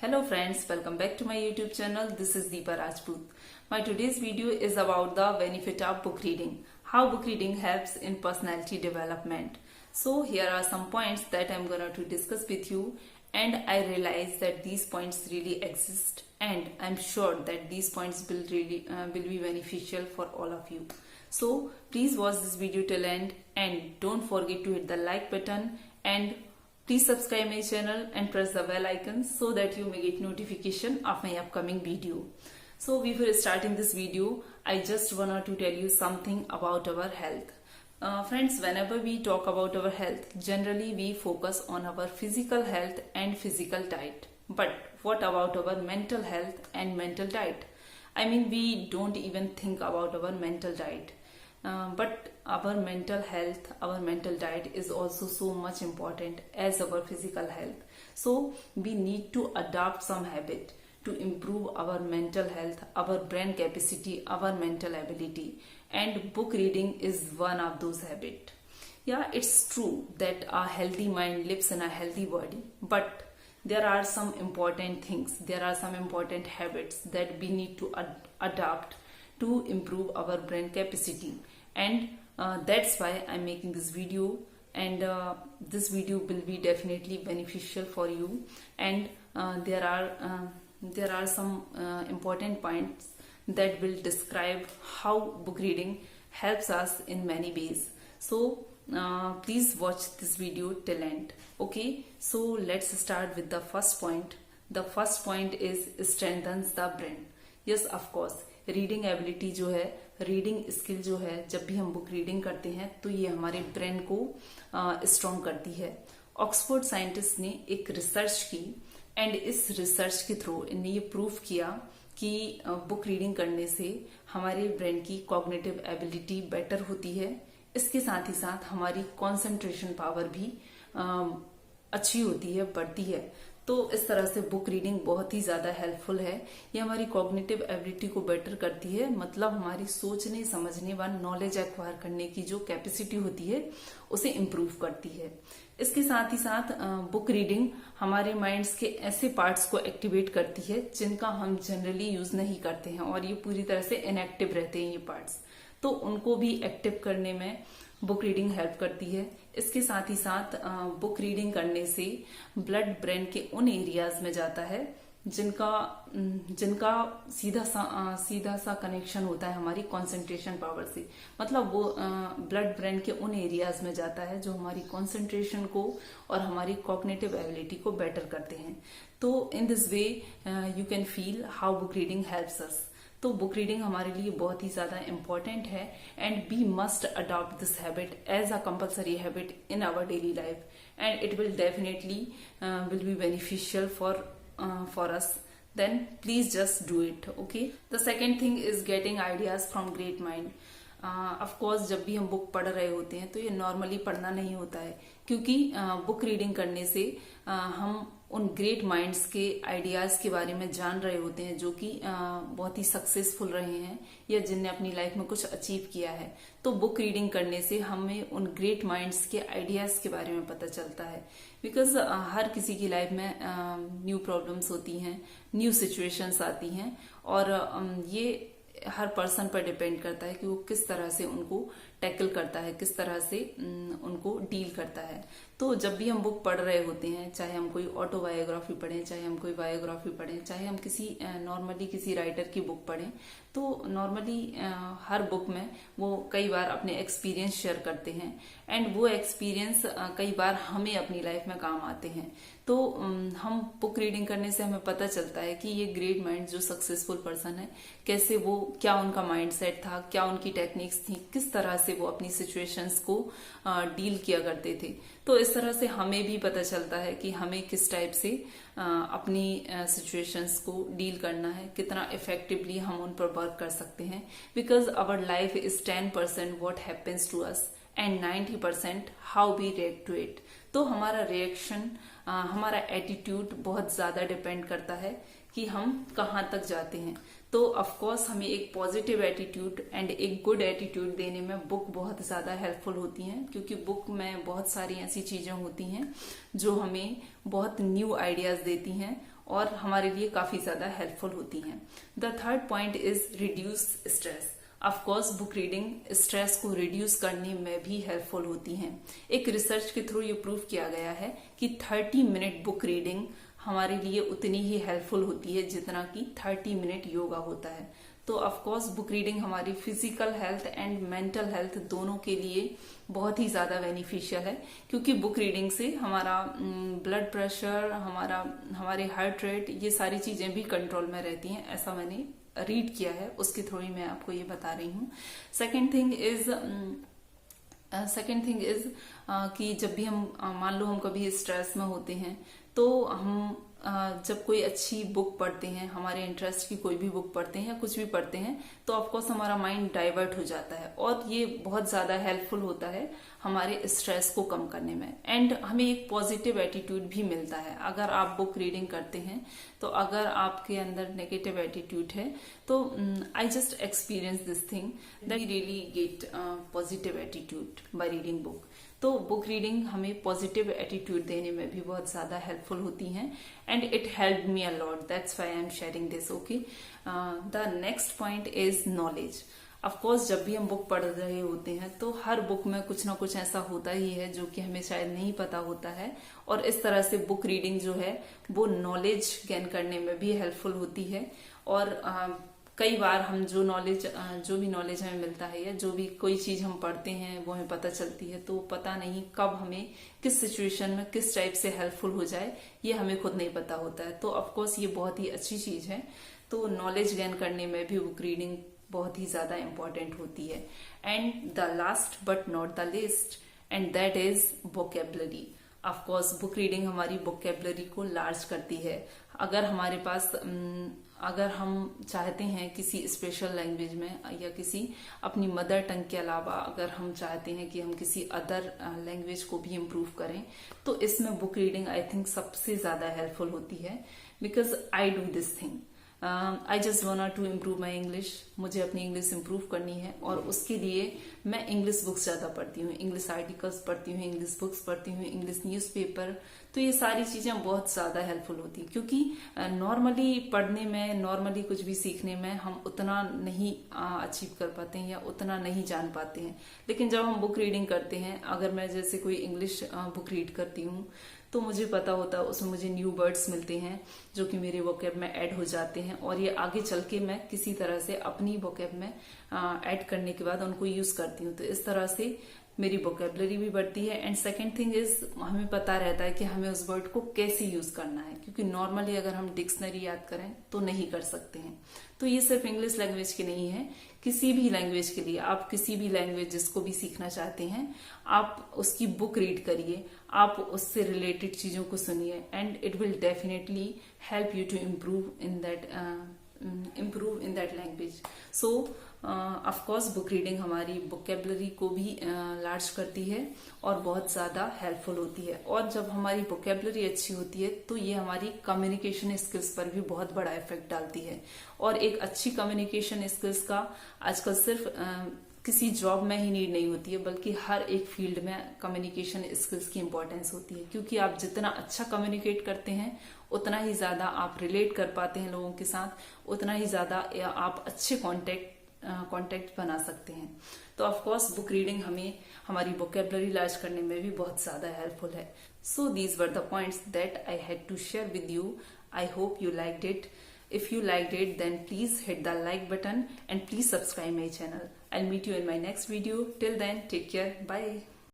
Hello friends, welcome back to my YouTube channel. This is Deepa Rajput. My today's video is about the benefit of book reading. How book reading helps in personality development. So here are some points that I'm going to discuss with you, and I realize that these points really exist, and I'm sure that these points will be beneficial for all of you. So please watch this video till end and don't forget to hit the like button, and please subscribe my channel and press the bell icon so that you may get notification of my upcoming video. So before starting this video, I just wanted to tell you something about our health. Friends, whenever we talk about our health, generally we focus on our physical health and physical diet. But what about our mental health and mental diet? I mean, we don't even think about our mental diet. But our mental health, our mental diet is also so much important as our physical health. So we need to adopt some habit to improve our mental health, our brain capacity, our mental ability, and book reading is one of those habits. Yeah, it's true that a healthy mind lives in a healthy body, but there are some important things, there are some important habits that we need to adopt to improve our brain capacity, and that's why I'm making this video, and this video will be definitely beneficial for you, and there are some important points that will describe how book reading helps us in many ways. So please watch this video till end. Okay, so let's start with the first point. The first point is strengthens the brain. Yes, of course, reading ability जो है, reading skill जो है, जब भी हम book reading करते हैं तो ये हमारे ब्रेन को स्ट्रॉन्ग करती है. ऑक्सफोर्ड साइंटिस्ट ने एक रिसर्च की, एंड इस रिसर्च के थ्रू इन्हें ये प्रूफ किया कि बुक रीडिंग करने से हमारे ब्रेन की कॉग्निटिव एबिलिटी बेटर होती है. इसके साथ ही साथ हमारी कंसंट्रेशन पावर भी अच्छी होती है, बढ़ती है. तो इस तरह से बुक रीडिंग बहुत ही ज्यादा हेल्पफुल है. ये हमारी कॉग्निटिव एबिलिटी को बेटर करती है, मतलब हमारी सोचने समझने व नॉलेज एक्वायर करने की जो कैपेसिटी होती है उसे इम्प्रूव करती है. इसके साथ ही साथ बुक रीडिंग हमारे माइंड्स के ऐसे पार्ट्स को एक्टिवेट करती है जिनका हम जनरली यूज नहीं करते हैं, और ये पूरी तरह से इनएक्टिव रहते हैं ये पार्ट्स, तो उनको भी एक्टिव करने में बुक रीडिंग हेल्प करती है. इसके साथ ही साथ बुक रीडिंग करने से ब्लड ब्रेन के उन एरियाज में जाता है जिनका सीधा सा कनेक्शन होता है हमारी कंसंट्रेशन पावर से. मतलब वो ब्लड ब्रेन के उन एरियाज में जाता है जो हमारी कंसंट्रेशन को और हमारी कॉग्निटिव एबिलिटी को बेटर करते हैं. तो in this way you can feel how book reading helps us. तो बुक रीडिंग हमारे लिए बहुत ही ज्यादा इम्पोर्टेंट है, and we must adopt this habit as a compulsory habit in our daily life, and it will definitely will be beneficial for us. Then please just do it. Okay, the second thing is getting ideas from great mind. Of course जब भी हम book पढ़ रहे होते हैं तो ये normally पढ़ना नहीं होता है, क्योंकि बुक रीडिंग करने से हम उन ग्रेट माइंड्स के आइडियाज के बारे में जान रहे होते हैं जो कि बहुत ही सक्सेसफुल रहे हैं या जिनने अपनी लाइफ में कुछ अचीव किया है. तो बुक रीडिंग करने से हमें उन ग्रेट माइंड्स के आइडियाज के बारे में पता चलता है, बिकॉज हर किसी की लाइफ में न्यू प्रॉब्लम्स होती हैं, न्यू सिचुएशंस आती हैं, और ये हर पर्सन पर डिपेंड करता है कि वो किस तरह से उनको टैकल करता है, किस तरह से उनको डील करता है. तो जब भी हम बुक पढ़ रहे होते हैं, चाहे हम कोई ऑटोबायोग्राफी पढ़ें, चाहे हम कोई बायोग्राफी पढ़ें, चाहे हम नॉर्मली किसी राइटर की बुक पढ़ें, तो नॉर्मली हर बुक में वो कई बार अपने एक्सपीरियंस शेयर करते हैं, एंड वो एक्सपीरियंस कई बार हमें अपनी लाइफ में काम आते हैं. तो हम बुक रीडिंग करने से हमें पता चलता है कि ये ग्रेट माइंड जो सक्सेसफुल पर्सन है, कैसे वो, क्या उनका माइंड सेट था, क्या उनकी टेक्निक्स थी, किस तरह से वो अपनी सिचुएशंस को डील किया करते थे. तो इस तरह से हमें भी पता चलता है कि हमें किस टाइप से अपनी सिचुएशंस को डील करना है, कितना इफेक्टिवली हम उन पर वर्क कर सकते हैं. Because our life is 10% what happens to us and 90% how we react to it. तो हमारा रिएक्शन, हमारा एटीट्यूड बहुत ज्यादा डिपेंड करता है कि हम कहाँ तक जाते हैं. तो ऑफकोर्स हमें एक पॉजिटिव एटीट्यूड एंड एक गुड एटीट्यूड देने में बुक बहुत ज्यादा हेल्पफुल होती हैं, क्योंकि बुक में बहुत सारी ऐसी चीजें होती हैं जो हमें बहुत न्यू आइडियाज देती हैं और हमारे लिए काफी ज्यादा हेल्पफुल होती हैं। The third point is reduce stress. Of course book reading stress को रिड्यूस करने में भी हेल्पफुल होती हैं। एक रिसर्च के थ्रू ये प्रूव किया गया है कि 30 मिनट बुक रीडिंग हमारे लिए उतनी ही हेल्पफुल होती है जितना कि 30 मिनट योगा होता है। तो ऑफ कोर्स बुक रीडिंग हमारी physical health and mental health दोनों के लिए बहुत ही ज्यादा बेनिफिशियल है, क्योंकि बुक रीडिंग से हमारा ब्लड प्रेशर, हमारे हार्ट रेट, ये सारी चीजें भी कंट्रोल में रहती हैं। ऐसा मैंने रीड किया है, उसके थ्रू ही मैं आपको ये बता रही हूँ। सेकेंड थिंग इज कि जब भी हम मान लो हम कभी स्ट्रेस में होते हैं तो हम जब कोई अच्छी बुक पढ़ते हैं, हमारे इंटरेस्ट की कोई भी बुक पढ़ते हैं या कुछ भी पढ़ते हैं, तो ऑफकोर्स हमारा माइंड डाइवर्ट हो जाता है और ये बहुत ज्यादा हेल्पफुल होता है हमारे स्ट्रेस को कम करने में। एंड हमें एक पॉजिटिव एटीट्यूड भी मिलता है अगर आप बुक रीडिंग करते हैं। तो अगर आपके अंदर नेगेटिव एटीट्यूड है तो I just experience this thing that really get positive attitude by reading book. तो बुक रीडिंग हमें पॉजिटिव एटीट्यूड देने में भी बहुत ज्यादा हेल्पफुल होती हैं and it help me a lot, that's why I am sharing this. Okay, the next point is knowledge. Of course जब भी हम बुक पढ़ रहे होते हैं तो हर बुक में कुछ ना कुछ ऐसा होता ही है जो कि हमें शायद नहीं पता होता है, और इस तरह से बुक रीडिंग जो है वो नॉलेज गेन करने में भी हेल्पफुल होती है। और कई बार हम जो भी नॉलेज हमें मिलता है या जो भी कोई चीज हम पढ़ते हैं वो हमें पता चलती है, तो पता नहीं कब हमें किस सिचुएशन में किस टाइप से हेल्पफुल हो जाए ये हमें खुद नहीं पता होता है। तो ऑफकोर्स ये बहुत ही अच्छी चीज है। तो नॉलेज गेन करने में भी बुक रीडिंग बहुत ही ज्यादा इंपॉर्टेंट होती है। And the last but not the least, and that is vocabulary. Of course book reading हमारी वोकेबलरी को लार्ज करती है। अगर हमारे पास अगर हम चाहते हैं किसी स्पेशल लैंग्वेज में या किसी अपनी मदर टंग के अलावा अगर हम चाहते हैं कि हम किसी अदर लैंग्वेज को भी इम्प्रूव करें, तो इसमें बुक रीडिंग आई थिंक सबसे ज्यादा हेल्पफुल होती है। Because I do this thing, I just want to improve my English. मुझे अपनी इंग्लिश इम्प्रूव करनी है और उसके लिए मैं इंग्लिश बुक्स ज्यादा पढ़ती हूँ, इंग्लिश आर्टिकल्स पढ़ती हूँ, इंग्लिश बुक्स पढ़ती हूँ, इंग्लिश न्यूज़पेपर। तो ये सारी चीजें बहुत ज्यादा हेल्पफुल होती है, क्योंकि नॉर्मली पढ़ने में, नॉर्मली कुछ भी सीखने में हम उतना नहीं अचीव कर पाते हैं या उतना नहीं जान पाते हैं। लेकिन जब हम बुक रीडिंग करते हैं, अगर मैं जैसे कोई इंग्लिश बुक रीड करती हूँ तो मुझे पता होता है उसमें मुझे न्यू वर्ड्स मिलते हैं जो कि मेरे वोकैब में ऐड हो जाते हैं, और ये आगे चल के मैं किसी तरह से अपनी वोकैब में ऐड करने के बाद उनको यूज करती हूँ। तो इस तरह से मेरी वोकेबलरी भी बढ़ती है। एंड सेकंड थिंग इज हमें पता रहता है कि हमें उस वर्ड को कैसे यूज करना है, क्योंकि नॉर्मली अगर हम डिक्शनरी याद करें तो नहीं कर सकते हैं। तो ये सिर्फ इंग्लिश लैंग्वेज की नहीं है, किसी भी लैंग्वेज के लिए, आप किसी भी लैंग्वेज जिसको भी सीखना चाहते हैं आप उसकी बुक रीड करिए, आप उससे रिलेटेड चीजों को सुनिए, and it will definitely help you to improve in that language. So of course book reading हमारी वोकेबलरी को भी लार्ज करती है और बहुत ज्यादा हेल्पफुल होती है। और जब हमारी वोकेबलरी अच्छी होती है तो ये हमारी कम्युनिकेशन स्किल्स पर भी बहुत बड़ा इफेक्ट डालती है। और एक अच्छी कम्युनिकेशन स्किल्स का आजकल सिर्फ किसी जॉब में ही नीड नहीं होती है, बल्कि हर एक फील्ड में कम्युनिकेशन स्किल्स की इंपॉर्टेंस होती है, क्योंकि आप जितना अच्छा कम्युनिकेट करते हैं उतना ही ज्यादा आप रिलेट कर पाते हैं लोगों के साथ, उतना ही ज्यादा आप अच्छे कॉन्टेक्ट बना सकते हैं। तो ऑफ कोर्स बुक रीडिंग हमें हमारी वोकेबलरी लार्ज करने में भी बहुत ज्यादा हेल्पफुल है। So these were the points that I had to share with you. I hope you liked it. If you liked it, then please hit the like button and please subscribe my channel. I'll meet you in my next video. Till then, take care. Bye.